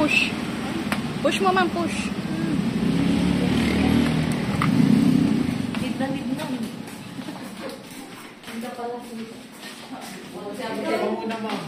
push. Push mo, ma'am, push. Nid na. Hindi pala sila. Ikaw muna, ma'am.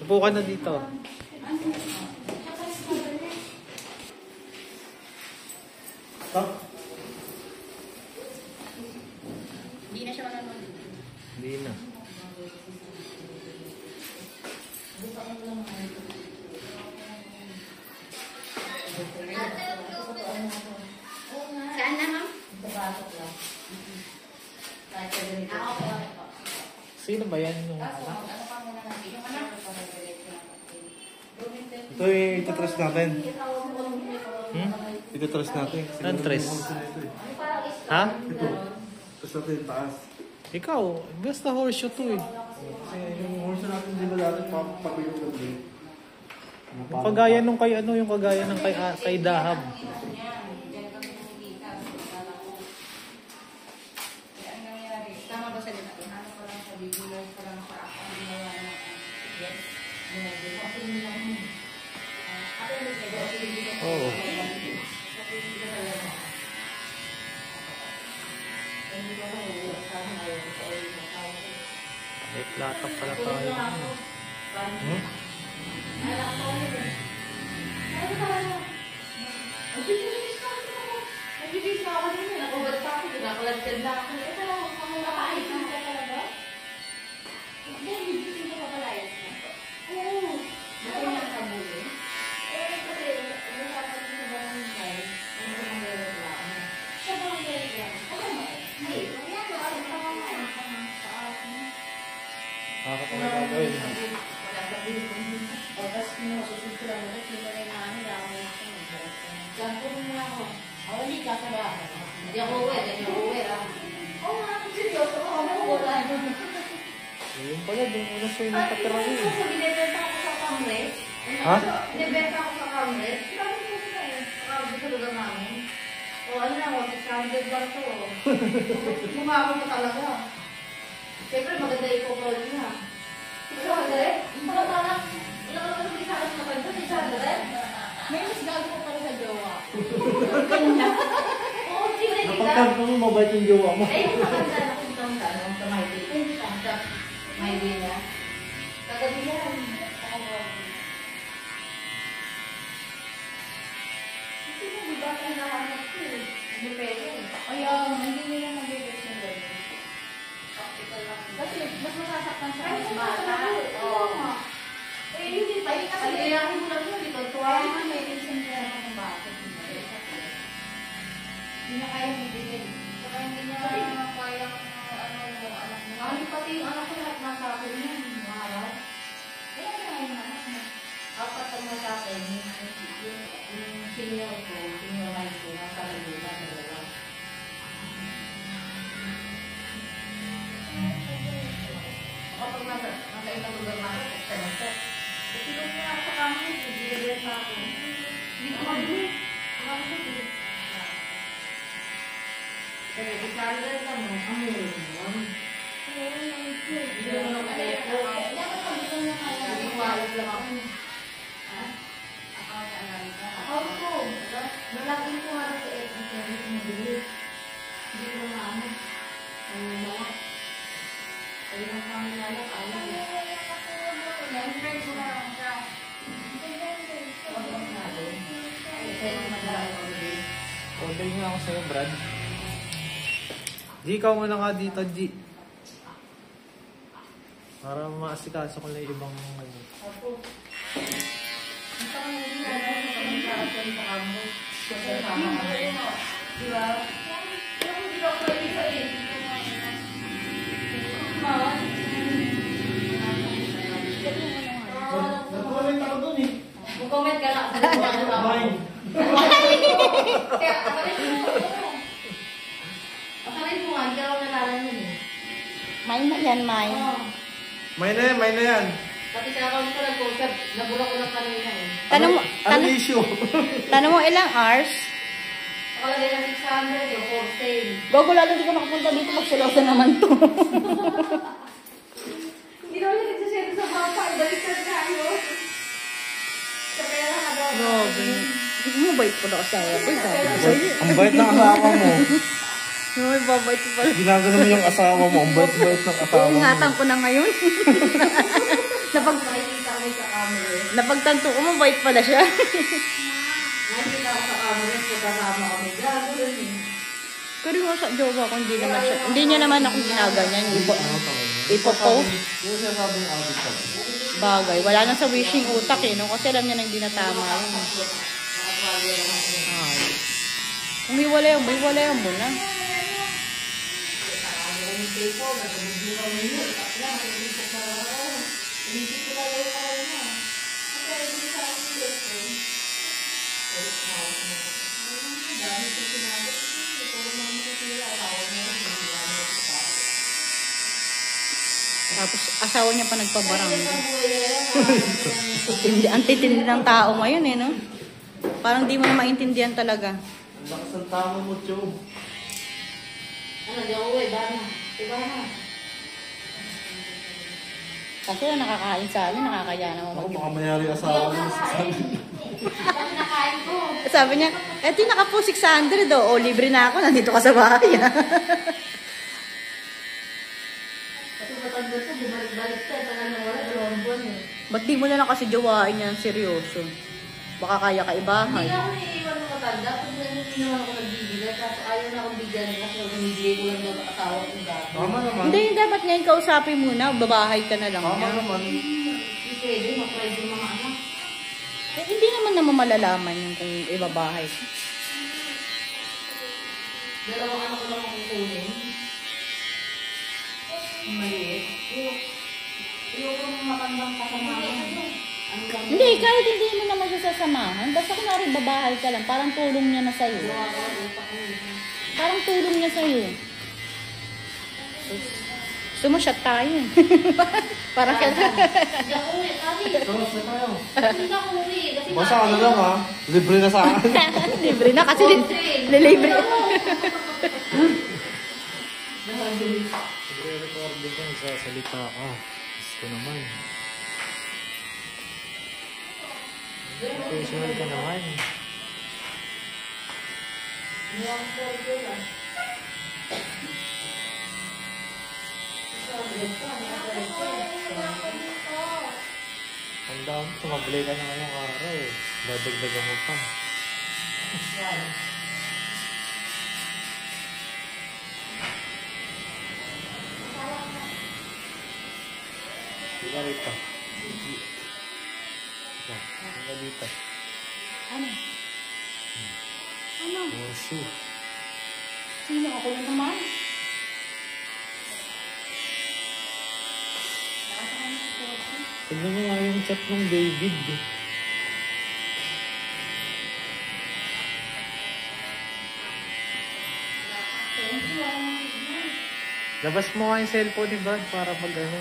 Upo ka na dito. Stop. Hindi na siya manonood. Hindi na. Saan na, ma'am? Sino ba yan yung anak? Ito yung itatrust natin. Hmm? Itatrust natin. Anong tres? Ha? Ito. Tapos natin yung taas. Ikaw, basta horseshoe to eh. Kasi yung horse natin, di ba dati papilog lang din? Yung kagaya nung kay ano, yung kagaya ng kay Dahab. Tama ba sa dito? Ano ko lang sa video ko lang sa ako ang ginawa na yes. Oo. May platak pala tayo. Hmm? Nakakapagod ko yun. Hindi ako uwi. Yung pala, doon muna siya yung nakatira yun. Binibenta ako sa Congress. Ha? Binibenta ako sa Congress. Sabi sa lugar namin. O ano na, 600 bar to. Gumako na talaga. Siyempre maganda yung popol niya. 600? Parang ilang naman yung isa na pagod, 600? May mas gago para sa jowa. Oo, siyempre kita. Napagkanta mo, mabait yung jowa mo. Eh, yung maganda na kung sa Maybay. Sa Maybay niya. Kagabi yan. Hindi mo, di ba kung nahanap ko eh. Hindi pwede. Kaya, hindi nila nag-reverse yung ganun. Practical lang. Kasi mas masasaktan sa Ay, mas bata. Oo. Eh, hindi pa. Paligayahin mo lang yun. Ito, tuwa. Kaya nga may reason kaya ng bakit. Hindi na kaya magbigay. Saka hindi niya kayang ano yung anak mo. Ano pati yung anak ko lahat nasa akin yun. Mga araw. Kaya nga yung anak mo. Apat ang nasa akin. Yung senior ko, senior high school, nasa Laguna, dalawa. Kapag nasa ibang lugar na ako, sa nasa. Kasi nung nga sa kami, bibigyan na ako. Hindi ko mabili. Pero i-calendar ka mo, amurin mo. Hindi mo lang kaya. Dapat pag-ibang na kaya. Hindi ko alam lang ako. Ako ko. Nalagin ko nga sa FB ko. Hindi ko mabili. Hindi ko nga ano. Ano ba? Kaya lang kami nalak. Alam mo. Yan-friend ko na lang siya. Huwag lang natin. Ay, sa'yo madala ko din. Order nga ako sa'yo, Brad. G, ikaw muna nga dito, G. Para maasikaso ko lang yung ibang ano. Ako. Ang parang hindi na ako sa pagkakasyon sa kamo. Kasi tama ka rin. Di ba? Pero hindi ako pwede sa eh. Mawag. Nag-comment ako dun eh. Mag-comment ka lang sa nagpapagawa mo. Mine. Kaya, akarin mo. Akarin mo nga, hindi ako nalalan yun eh. Mine na yan, mine. Oo. May na yan. Pati sa account ko nag-post, nabura ko lang kanina eh. Ano issue? Tanong mo ilang hours? Nakalagay na 600 yung for sale. Bago lalo di ka makapunta dito, magsilosa naman to. Hindi naman yung nagsasend sa bata, baliktad tayo. mabait pala asawa ko. Sabi ko sa'yo. Ang bait ng asawa mo. Ay, babait ko pala. Ginagano mo yung asawa mo. Ang bait ng asawa mo. Iingatan ko na ngayon. Nakikita ko sa camera. Napagtanto ko, mabait pala siya. Nakikita ko sa camera, pagkasama kami. Gago rin eh. Pero yung sa jowa ko, hindi naman siya. Hindi niya naman ako ginaganyan. Ipopost. Yung sinasabing audit ka. Bagay. Wala na sa wishing utak eh. No? Kasi alam niya na hindi na tama yun. Ay. Kung hiwalayan mo na. Tapos asawa niya pa nagpabarang. Ang titindi ng tao ngayon eh, no? Parang di mo na maintindihan talaga. Ang lakas ng tama mo, Joe. Ano, di ako uwi, ba na? Diba na? Kasi na nakakain sa amin, nakakaya naman Ako, mag- baka mayari asawa mo. Dami nakain ko. Sabi niya, eto naka po 600 do. O, libre na ako, nandito ka sa bahay. Kasi matanda to, bumalik-balik ka. Tagal na wala, 2 buwan eh. Ba't di mo na lang kasi jawain niya ng seryoso? Baka kaya ka Hindi ibahay. na ako naiiwan ng matanda. Pag hindi naman ako nagbibigay, tapos ayaw na akong bigyan kasi namibigay ko lang daw sa asawa ko dati. Tama naman. Hindi, dapat ngayon kausapin muna, babahay ka na lang Tama niya. naman. Hindi pwede, mag-pride yung mga anak. Eh, hindi naman malalaman yung kung ibabahay. Dalawang anak ko lang akong kukunin. Maliit. Ayoko matandang kasamahan. Ano lang Hindi, kahit hindi mo naman siya sasamahan, basta kunwari babahay ka lang, parang tulong niya na sa'yo. gawa ko, utak ko eh. Parang tulong niya sa'yo. Sumasyat tayo. Parang kaya. Hindi ako uwi, sabi. Tapos na tayo. Hindi ako uwi. Kasi Basta ano lang ha, libre na sa akin. Libre na kasi libre. Nagre-recording ka, nagsasalita ka. Gusto naman. Occasional ka naman. Tanda mo, sumablay ka na ngayong araw eh. Dadagdagan mo pa. Diba rito? Diba dito? Ano? Ano? Horseshoe. Sino ako na naman? Tignan mo nga yung chat ng David. Labas mo nga yung cellphone ni Brad para mag ano.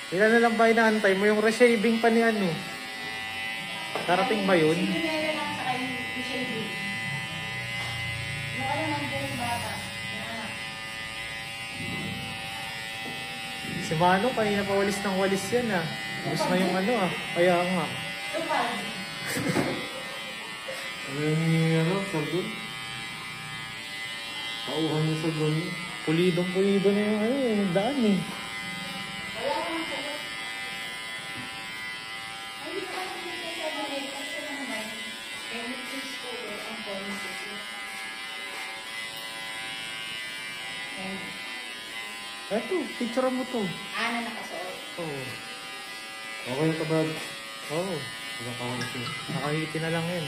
Ilan na lang ba inaantay mo? Yung reshaving pa ni ano? Darating ba yun? Si Mano, kanina pa walis ng walis yan ah. Gusto na yung ano ah. Kaya nga. Ano yung ano, sardo? Pauhan niya sa gano'n. Pulidong-pulido na yung ano eh. Yung daan eh. Eto, picture mo to. Ano nakasuot? Oo. Okay na ka, Brad. Oo. Wala ka ako siya. Nakahiti na lang yun.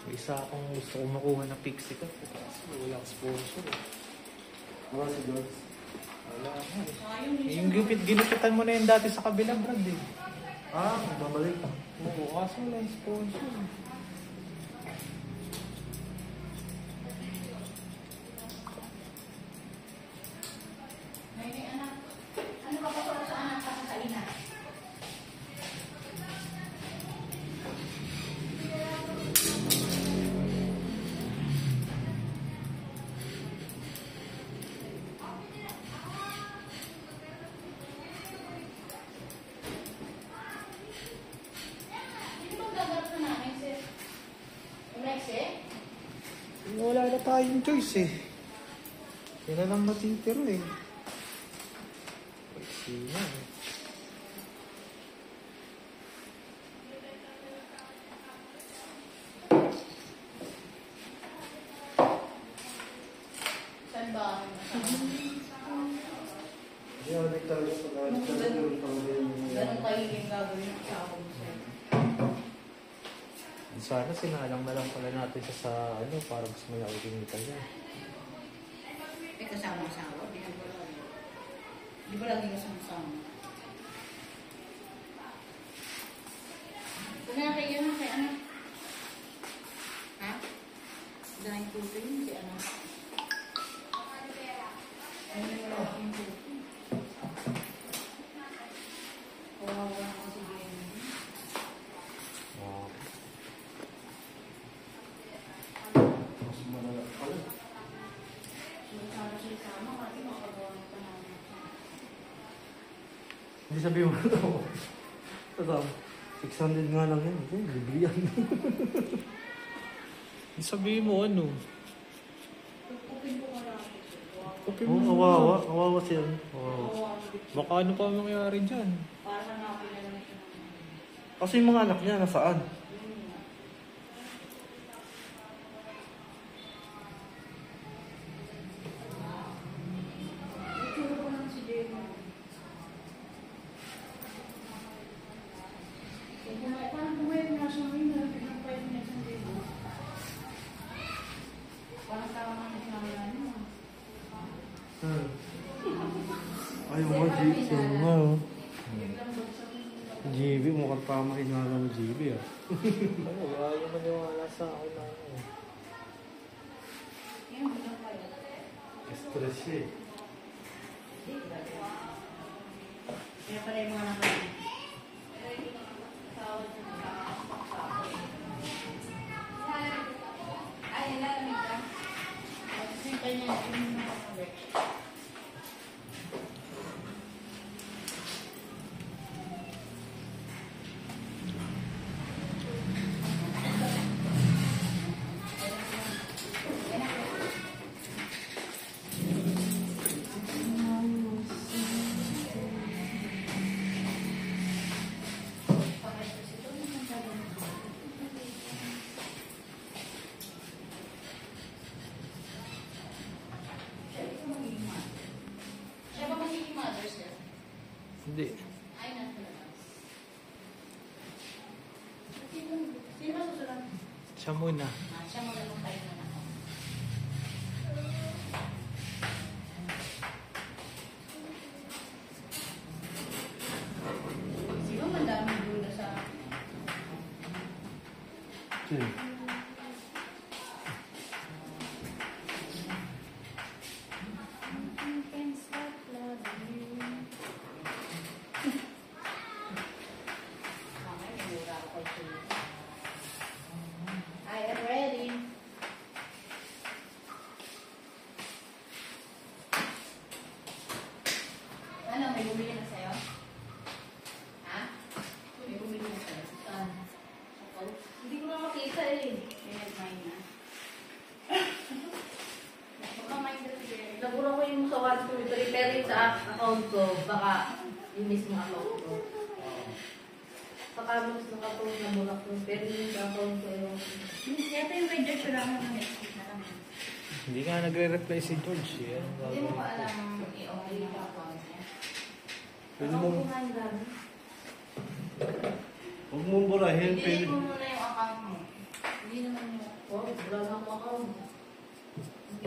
May isa akong gusto kong makuha na pixie cup. Walang sponsor eh. Wala si George. Wala nga eh. Yung ginupitan mo na yun dati sa kabila, Brad eh. Ah, babalik. Oo, kaso wala yung sponsor. Ano tayong choice eh. Yan na lang matitira eh. Sino eh. Saan ba? Hindi ako nagtalo sa pag-aaral. Ganun kayo yung gagawin ng asawa mo sa'yo. Sana sinalang na lang pala natin siya sa ano, para mas malaki kinita niya. May kasama-asawa, binagwala. Di ba lagi kasama-asawa? Kaya kayo na kay ano? Ha? Dahil puto yun si ano? Ano yung wala yung puto? Kawawa ko si Jenny. Oh. Mas malala pala. Sana siya sama, kasi makagawa ng panahon. Hindi sabihin mo ito. Ito, 600 nga lang yan. Okay, libre yan. Sabihin mo ano? Kupin ko ka lang. Kopya Oo, mo. kawawa. Kawawa siya. Kawawa. Kawawa. Baka ano pa mangyari dyan? Para hanapin na lang siya. Kasi yung mga anak niya, nasaan? Itsura ko lang si Jenny. Parang buhay na siya ngayon na pinapayag niya sa Jenny. Parang tama na siya ngayon. Ayaw mo, GB. Ayaw nga, oh. Biglang bagsak yung GB, mukhang tama hinala mo GB, ah. Ano, wala yung maniwala sa akin na ano. Yan, biglang payag. Stress siya, eh. Kaya pala yung mga naman. Ay, nalamig ka. Kasi yung kanya, yung nakakabit. Siya ba magiging mother, sir? Hindi. Ay, nasa labas. Sino susunod? Siya muna. Siya magandang tayo na ako. Sino mandaming dulo sa... Sige. Can't stop loving you. Mamaya, may mura ako kay Chili. I am ready. Ano, may bumili na sa'yo? Ha? May bumili na sa'yo? Saan? Ako? Hindi ko na makita eh. Pinag-mind na. Baka mind na sige. Nabura ko yung sa 1, 2, 3, pero yung sa account ko, baka yung mismo account ko. Baka mas nakapost na muna ko, pero yung sa account ko yung... Kaya yung may George lang ng next week na lang. Hindi nga nagre-reply si George eh. Anong Hindi mo gagawin pa ko? alam i-okay yung account niya. Pwede Ako mong, kumain dami. huwag mong burahin. Pwede. I-delete mo muna yung account mo. Hindi naman yung... Oh, wala na akong account.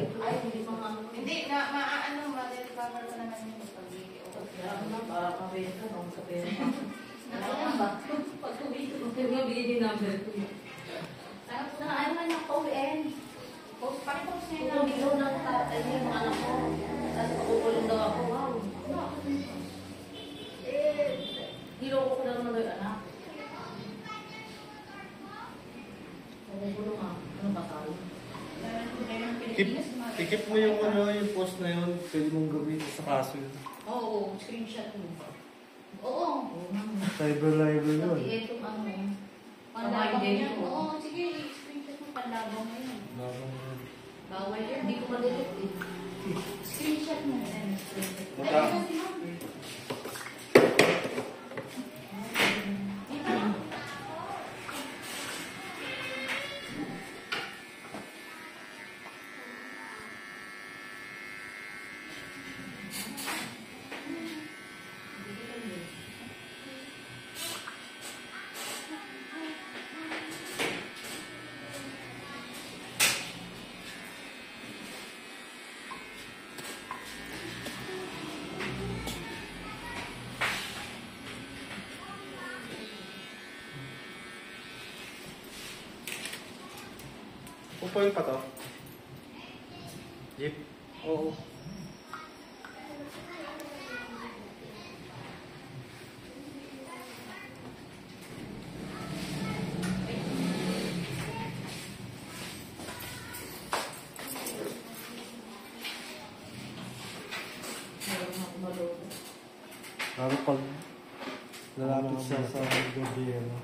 Ay, hindi pa nga. Hindi, maano, ma-recover ko naman yung pag-video. Kaya naman, para pabenta, kung sa pera. Nakailan ba? Pag-video ko, kaya mabigyan yung number ko. Ano man yung ON? Pakipost niya yung video ng tatay niya, mga anak ko. Tapos pakukulong daw ako, wow. Niloko ko na naman yung anak. Pakukulong nga. Ano ba tayo? Ikip mo yung ano, yung post na yun, pwede mong gawin sa kaso yun. Oo, screenshot mo. Oo. Cyber libel yun. Pati itong ano, panlabang yan. Oo, sige, screenshot mo, panlabang mo yun. Labang Bawal yun, hindi ko ma-delete eh. Screenshot mo yan. Mata. Upoy pa to? Jeep? Oo. Lalo pag lalapit sa gobyerno.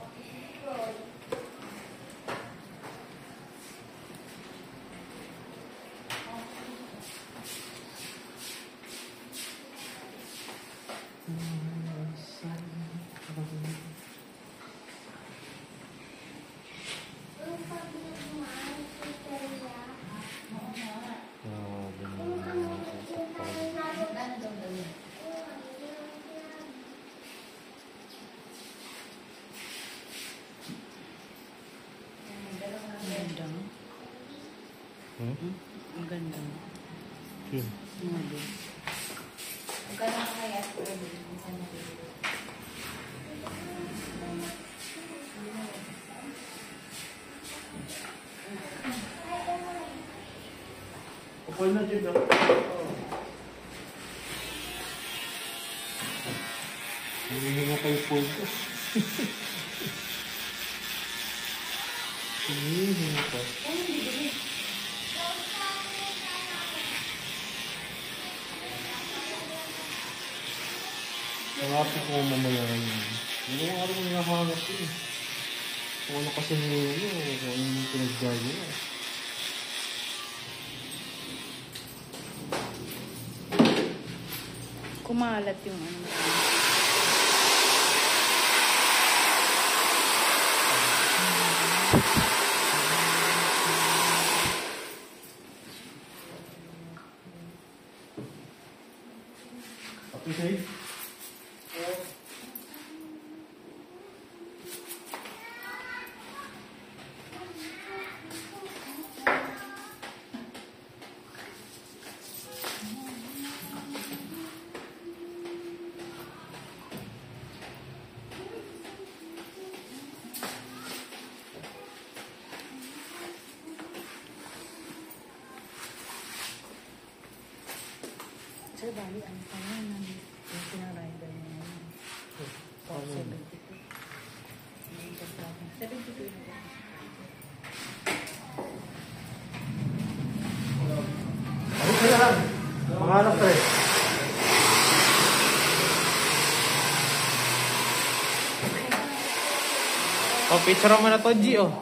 Ang ganda. Yun. Ang ganda kaya pero minsan nabili. Upoy na, Jib. Hinihinga kayo po ito. Hinihinga pa. Nakapit ko mamaya yun. Hindi ko araw yung nakahanap yun. Kung ano kasi nyo, kung ano yung pinagdagi yun. Kumalat yung ano. Happy safe? Sir, bali, ano pa yan? Yung pinarider niya yun. 72. 72 na ba? Ano sila lang? Mga anak ko eh. Oh, picture mo na to, G, oh.